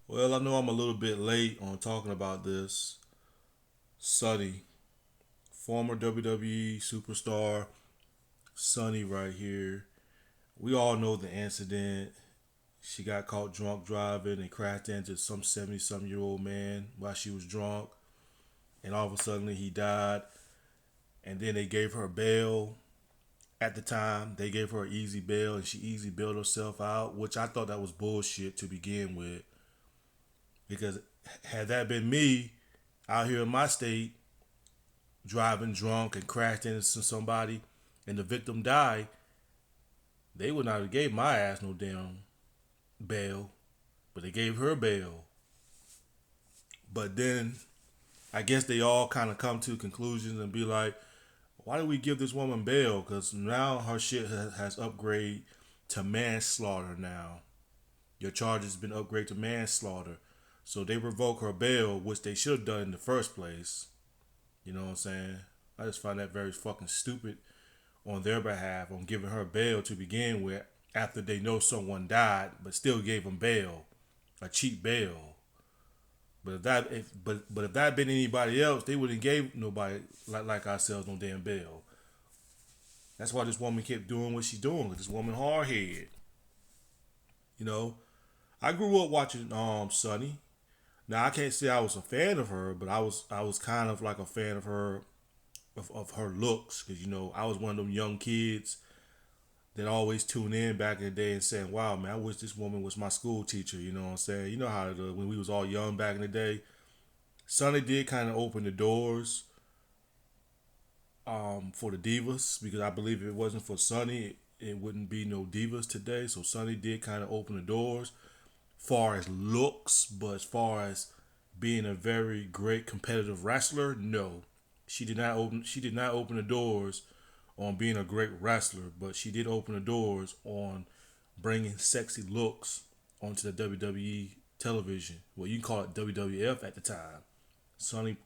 Well, I know I'm a little bit late on talking about this. Sonny, former WWE superstar, Sonny right here. We all know the incident. She got caught drunk driving and crashed into some 70 something year old man while she was drunk. And all of a sudden he died. And then they gave her bail. At the time, they gave her easy bail and she easy bailed herself out, which I thought that was bullshit to begin with. Because had that been me out here in my state, driving drunk and crashed into somebody and the victim died, they would not have gave my ass no damn bail. But they gave her bail. But then I guess they all kind of come to conclusions and be like, why did we give this woman bail? Because now her shit has upgraded to manslaughter now. Your charge has been upgraded to manslaughter. So they revoke her bail, which they should have done in the first place. You know what I'm saying? I just find that very fucking stupid on their behalf on giving her bail to begin with after they know someone died, but still gave them bail, a cheap bail. But if that had been anybody else, they wouldn't gave nobody like ourselves no damn bail. That's why this woman kept doing what she's doing. This woman hard head. You know, I grew up watching Sunny. Now I can't say I was a fan of her, but I was kind of like a fan of her of her looks because I was one of them young kids that always tune in back in the day and saying, "Wow, man, I wish this woman was my school teacher." You know what I'm saying? You know how when we was all young back in the day, Sonny did kind of open the doors for the divas because I believe if it wasn't for Sonny, it wouldn't be no divas today. So Sonny did kind of open the doors, far as looks, but as far as being a very great competitive wrestler, no, she did not open. She did not open the doors on being a great wrestler, but she did open the doors on bringing sexy looks onto the WWE television. Well, you can call it WWF at the time. Sonny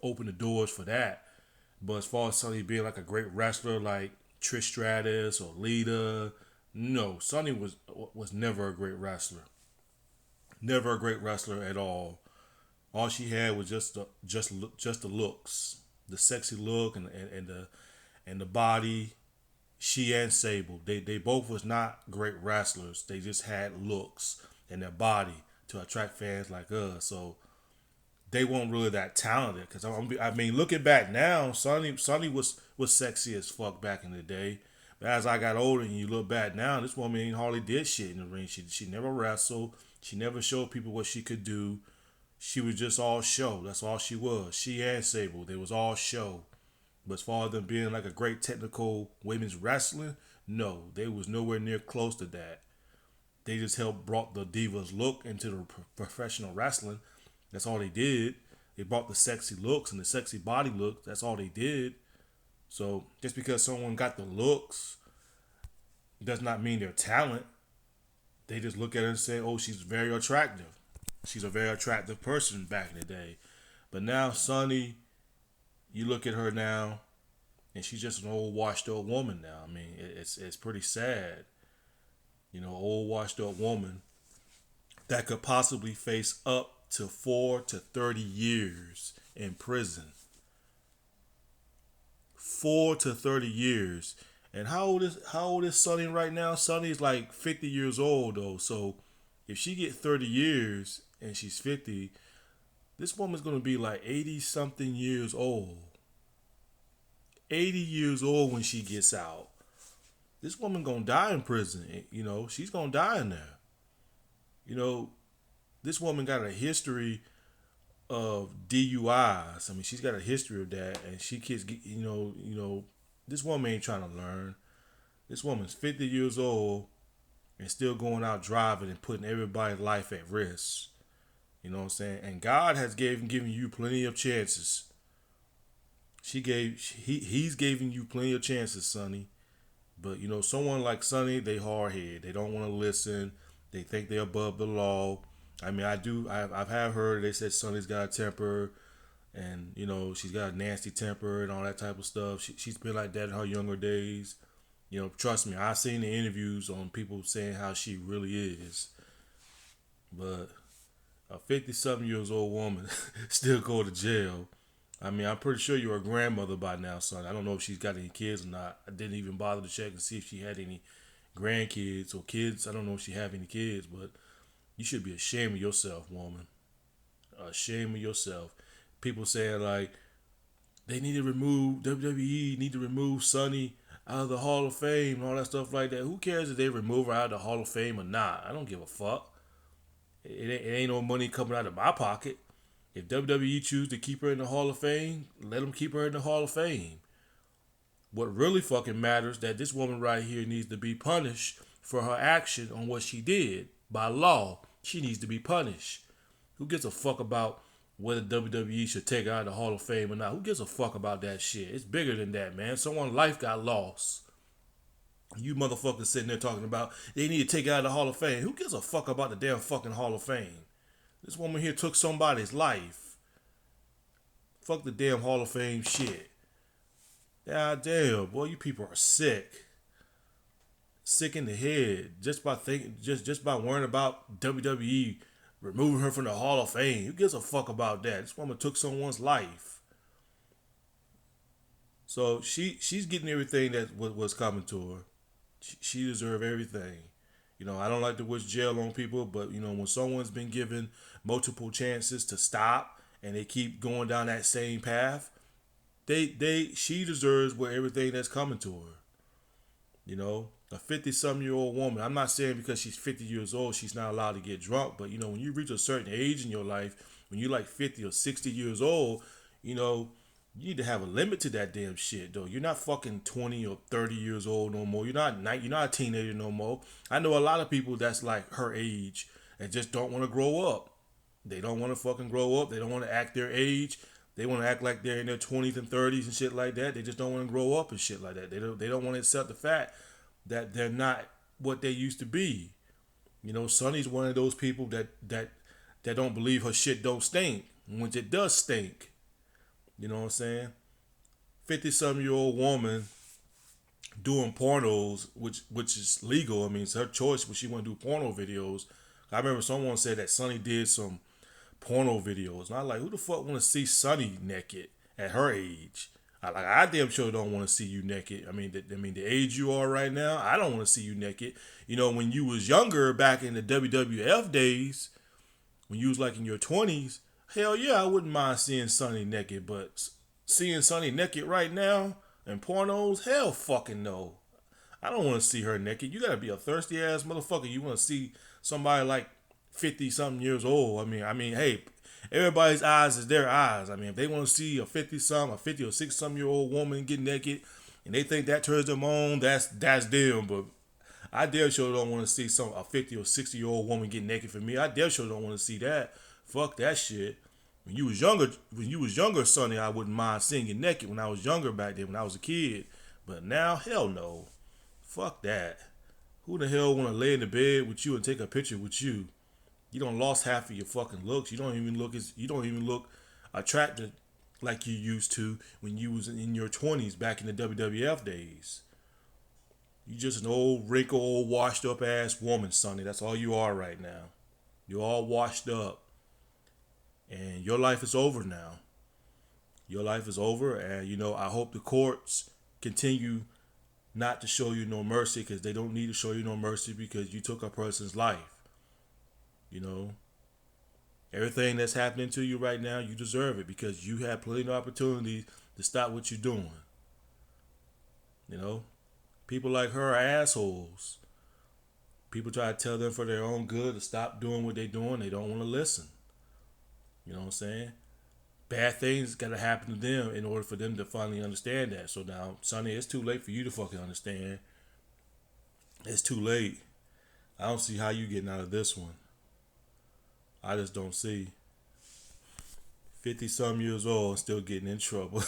opened the doors for that. But as far as Sonny being like a great wrestler like Trish Stratus or Lita, no, Sonny was never a great wrestler. Never a great wrestler at all. All she had was just the looks, the sexy look and the body. She and Sable, they both was not great wrestlers. They just had looks and their body to attract fans like us. So they weren't really that talented. Because I mean, looking back now, Sonny was sexy as fuck back in the day. But as I got older and you look back now, this woman ain't hardly did shit in the ring. She never wrestled. She never showed people what she could do. She was just all show. That's all she was. She and Sable, they was all show. But as far as them being like a great technical women's wrestling, no, they was nowhere near close to that. They just helped brought the divas look into the professional wrestling. That's all they did. They brought the sexy looks and the sexy body look. That's all they did. So just because someone got the looks does not mean their talent. They just look at her and say, "Oh, she's very attractive. She's a very attractive person back in the day." But now, Sonny, you look at her now, and she's just an old washed up woman now. I mean, it's pretty sad. Old washed up woman that could possibly face up to 4 to 30 years in prison. 4 to 30 years. And how old is Sonny right now? Sonny's like 50 years old though. So if she get 30 years and she's 50, this woman's gonna be like 80 something years old. 80 years old when she gets out. This woman gonna die in prison. She's gonna die in there. You know, this woman got a history of DUIs. I mean, she's got a history of that, and she kids, this woman ain't trying to learn. This woman's 50 years old and still going out driving and putting everybody's life at risk. You know what I'm saying? And God has given you plenty of chances. He's giving you plenty of chances, Sonny. But someone like Sonny, they hard head. They don't want to listen. They think they're above the law. I mean, I've have heard they said Sonny's got a temper, and she's got a nasty temper and all that type of stuff. She's been like that in her younger days. Trust me, I've seen the interviews on people saying how she really is. But A 50-something years old woman still go to jail. I mean, I'm pretty sure you're a grandmother by now, son. I don't know if she's got any kids or not. I didn't even bother to check and see if she had any grandkids or kids. I don't know if she have any kids, but you should be ashamed of yourself, woman. Ashamed of yourself. People saying like they need to remove WWE need to remove Sonny out of the Hall of Fame and all that stuff like that. Who cares if they remove her out of the Hall of Fame or not? I don't give a fuck. It ain't no money coming out of my pocket. If WWE choose to keep her in the Hall of Fame, let them keep her in the Hall of Fame. What really fucking matters that this woman right here needs to be punished for her action on what she did. By law, she needs to be punished. Who gives a fuck about whether WWE should take her out of the Hall of Fame or not? Who gives a fuck about that shit? It's bigger than that, man. Someone's life got lost. You motherfuckers sitting there talking about they need to take her out of the Hall of Fame. Who gives a fuck about the damn fucking Hall of Fame? This woman here took somebody's life. Fuck the damn Hall of Fame shit. God damn, boy, you people are sick. Sick in the head. Just by thinking just by worrying about WWE removing her from the Hall of Fame. Who gives a fuck about that? This woman took someone's life. So she's getting everything that was coming to her. She deserves everything. You know, I don't like to wish jail on people, but you know, when someone's been given multiple chances to stop and they keep going down that same path, she deserves what everything that's coming to her. You know, a 50-some-year-old woman. I'm not saying because she's 50 years old she's not allowed to get drunk, but you know, when you reach a certain age in your life, when you're like 50 or 60 years old, you know, you need to have a limit to that damn shit, though. You're not fucking 20 or 30 years old no more. You're not a teenager no more. I know a lot of people that's like her age and just don't want to grow up. They don't want to fucking grow up. They don't want to act their age. They want to act like they're in their 20s and 30s and shit like that. They just don't want to grow up and shit like that. They don't want to accept the fact that they're not what they used to be. You know, Sonny's one of those people that don't believe her shit don't stink, when it does stink. You know what I'm saying? 50-some-year-old woman doing pornos, which is legal. I mean, it's her choice when she want to do porno videos. I remember someone said that Sonny did some porno videos, and I like, who the fuck want to see Sonny naked at her age? I damn sure don't want to see you naked. I mean, the age you are right now, I don't want to see you naked. You know, when you was younger, back in the WWF days, when you was like in your 20s, hell yeah, I wouldn't mind seeing Sonny naked, but seeing Sonny naked right now in pornos, hell fucking no. I don't want to see her naked. You gotta be a thirsty ass motherfucker. You want to see somebody like 50 something years old. I mean, hey, everybody's eyes is their eyes. I mean, if they want to see a 50 or 60 some year old woman get naked, and they think that turns them on, that's them. But I damn sure don't want to see a 50 or 60-year-old woman get naked for me. I damn sure don't want to see that. Fuck that shit. When you was younger, Sonny, I wouldn't mind seeing you naked when I was younger back then, when I was a kid. But now, hell no. Fuck that. Who the hell want to lay in the bed with you and take a picture with you? You don't lost half of your fucking looks. You don't even look attractive like you used to when you was in your 20s back in the WWF days. You just an old, wrinkled, old, washed up ass woman, Sonny. That's all you are right now. You're all washed up. And your life is over now. Your life is over, and you know, I hope the courts continue not to show you no mercy, because they don't need to show you no mercy because you took a person's life. You know, everything that's happening to you right now, you deserve it because you had plenty of opportunities to stop what you're doing. You know, people like her are assholes. People try to tell them for their own good to stop doing what they're doing. They don't want to listen. You know what I'm saying? Bad things got to happen to them in order for them to finally understand that. So now, Sonny, it's too late for you to fucking understand. It's too late. I don't see how you getting out of this one. I just don't see. 50-some years old and still getting in trouble.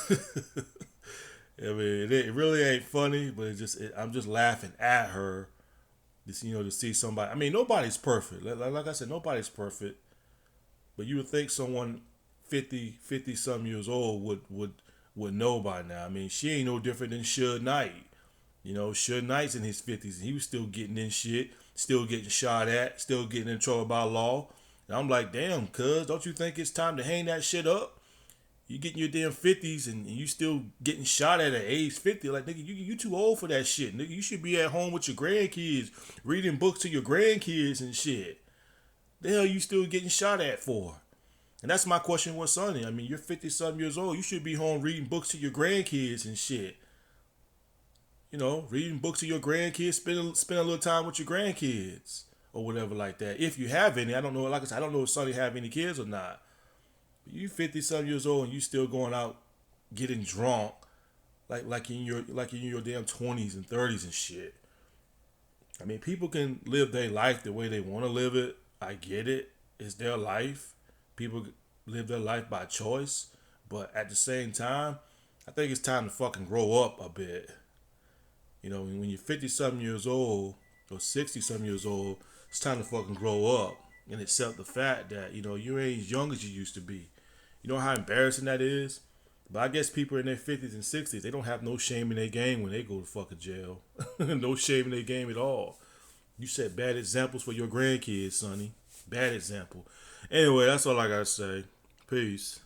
I mean, it really ain't funny, but I'm just laughing at her. Just, you know, to see somebody. I mean, nobody's perfect. Like I said, nobody's perfect. But you would think someone 50 some years old would know by now. I mean, she ain't no different than Suge Knight. You know, Suge Knight's in his 50s and he was still getting in shit, still getting shot at, still getting in trouble by law. And I'm like, damn, cuz, don't you think it's time to hang that shit up? You getting your damn 50s and you still getting shot at age 50. Like, nigga, you too old for that shit. Nigga, you should be at home with your grandkids, reading books to your grandkids and shit. The hell you still getting shot at for? And that's my question with Sonny. I mean, you're 50 something years old. You should be home reading books to your grandkids and shit. You know, reading books to your grandkids, spend a little time with your grandkids or whatever like that. If you have any, I don't know. Like I said, I don't know if Sonny have any kids or not. But you 50 something years old and you still going out getting drunk like in your damn 20s and 30s and shit. I mean, people can live their life the way they want to live it. I get it. It's their life. People live their life by choice. But at the same time, I think it's time to fucking grow up a bit. You know, when you're 50 something years old or 60 something years old, it's time to fucking grow up and accept the fact that, you know, you ain't as young as you used to be. You know how embarrassing that is? But I guess people in their 50s and 60s, they don't have no shame in their game when they go to fucking jail. No shame in their game at all. You set bad examples for your grandkids, Sonny. Bad example. Anyway, that's all I gotta say. Peace.